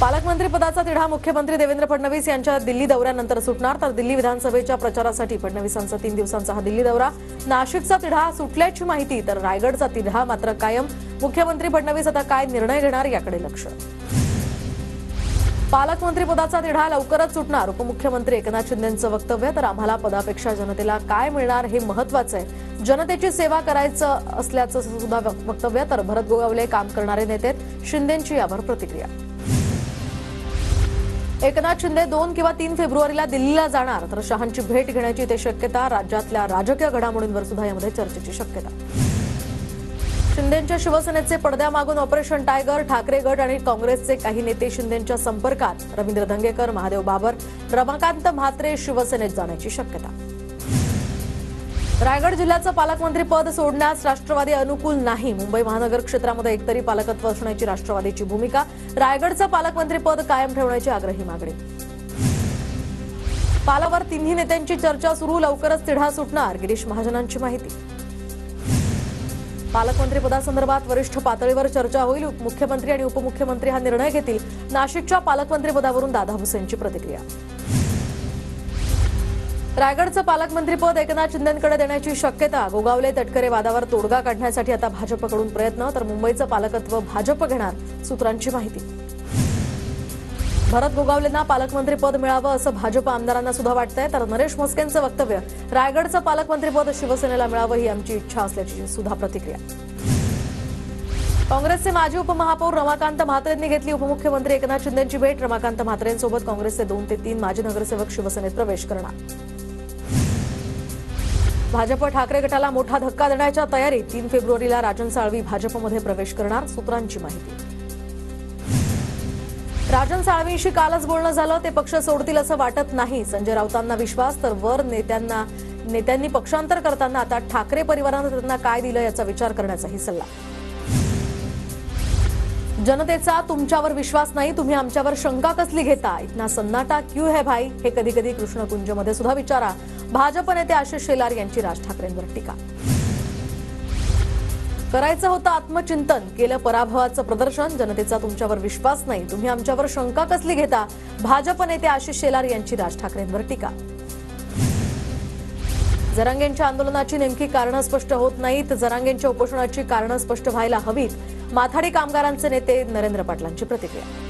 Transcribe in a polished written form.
पालकमंत्री पदाचा तिढा मुख्यमंत्री देवेंद्र फडणवीस यांच्या दिल्ली दौऱ्यानंतर सुटणार, तर दिल्ली विधानसभेच्या प्रचारासाठी फडणवीसांचा 3 दिवसांचा हा दिल्ली दौरा. नाशिकचा तिढा सुटल्याची माहिती, तर रायगडचा तिढा मात्र कायम. मुख्यमंत्री फडणवीस आता काय निर्णय घेणार याकडे लक्ष. पालकमंत्री पदाचा तिढा लवकरच सुटणार, उपमुख्यमंत्री एकनाथ शिंदेंचं वक्तव्य. तर आम्हाला पदापेक्षा जनतेला काय मिळणार हे महत्त्वाचं आहे, जनतेची सेवा करायचं असल्याचं सुद्धा वक्तव्य. तर भरत गोगावले काम करणारे नेते, शिंदेंची यावर प्रतिक्रिया. एकनाथ शिंदे 2 किंवा 3 फेब्रुवारीला दिल्लीला जाणार, तर शहांची भेट घेण्याची ते शक्यता. राज्यातल्या राजकीय घडामोडींवर सुद्धा यामध्ये चर्चेची शक्यता. शिंदेंच्या शिवसेनेचे पडद्यामागून ऑपरेशन टायगर, ठाकरे गट आणि काँग्रेसचे काही नेते शिंदेंच्या संपर्कात. रवींद्र धंगेकर, महादेव बाबर, रमाकांत म्हात्रे शिवसेनेत जाण्याची शक्यता. रायगड जिल्ह्याचं पालकमंत्री पद सोडण्यास राष्ट्रवादी अनुकूल नाही. मुंबई महानगर क्षेत्रामध्ये एकतरी पालकत्व असण्याची राष्ट्रवादीची भूमिका. रायगडचं पालकमंत्री पद कायम ठेवण्याची आग्रही मागणी. पालावर तिन्ही नेत्यांची चर्चा सुरू, लवकरच तिढा सुटणार, गिरीश महाजनांची माहिती. पालकमंत्री पदासंदर्भात वरिष्ठ पातळीवर चर्चा होईल. मुख्यमंत्री आणि उपमुख्यमंत्री हा निर्णय घेतील. नाशिकच्या पालकमंत्री पदावरून दादा भुसेंची प्रतिक्रिया. रायगडचं पालकमंत्रीपद एकनाथ शिंदेंकडे देण्याची शक्यता. गोगावले तटकरे वादावर तोडगा काढण्यासाठी आता भाजपकडून प्रयत्न, तर मुंबईचं पालकत्व भाजप घेणार, सूत्रांची माहिती. भरत गोगावलेंना पालकमंत्रीपद मिळावं असं भाजप आमदारांना सुद्धा वाटतंय, तर नरेश म्हस्केंचं वक्तव्य. रायगडचं पालकमंत्रीपद शिवसेनेला मिळावं ही आमची इच्छा असल्याची सुद्धा प्रतिक्रिया. काँग्रेसचे माजी उपमहापौर रमाकांत म्हात्रेंनी घेतली उपमुख्यमंत्री एकनाथ शिंदेंची भेट. रमाकांत म्हात्रेंसोबत काँग्रेसचे 2 ते 3 माजी नगरसेवक शिवसेनेत प्रवेश करणार. भाजप ठाकरे गटाला मोठा धक्का देण्याच्या तयारीत. 3 फेब्रुवारीला राजन साळवी भाजपमध्ये प्रवेश करणार, सूत्रांची माहिती. राजन साळवींशी कालच बोलणं झालं, ते पक्ष सोडतील असं वाटत नाही, संजय राऊतांना विश्वास. तर वर नेत्यांनी पक्षांतर करताना आता ठाकरे परिवारानं त्यांना काय दिलं याचा विचार करण्याचाही सल्ला. जनतेचा तुमच्यावर विश्वास नाही, तुम्ही आमच्यावर शंका कसली घेता, इतना सन्नाटा क्यू है भाई, हे कधी कधी कृष्णकुंजमध्ये सुद्धा विचारा. भाजप नेते आशिष शेलार यांची राज ठाकरेंवर टीका. करायचं होतं आत्मचिंतन, केलं पराभवाचं प्रदर्शन. जनतेचा तुमच्यावर विश्वास नाही, तुम्ही आमच्यावर शंका कसली घेता, भाजप नेते आशिष शेलार यांची राज ठाकरेंवर टीका. जरांगेंच्या आंदोलनाची नेमकी कारणं स्पष्ट होत नाहीत, जरांगेंच्या उपोषणाची कारणं स्पष्ट व्हायला हवीत. माथाडी कामगारांचे नेते नरेंद्र पाटलांची प्रतिक्रिया.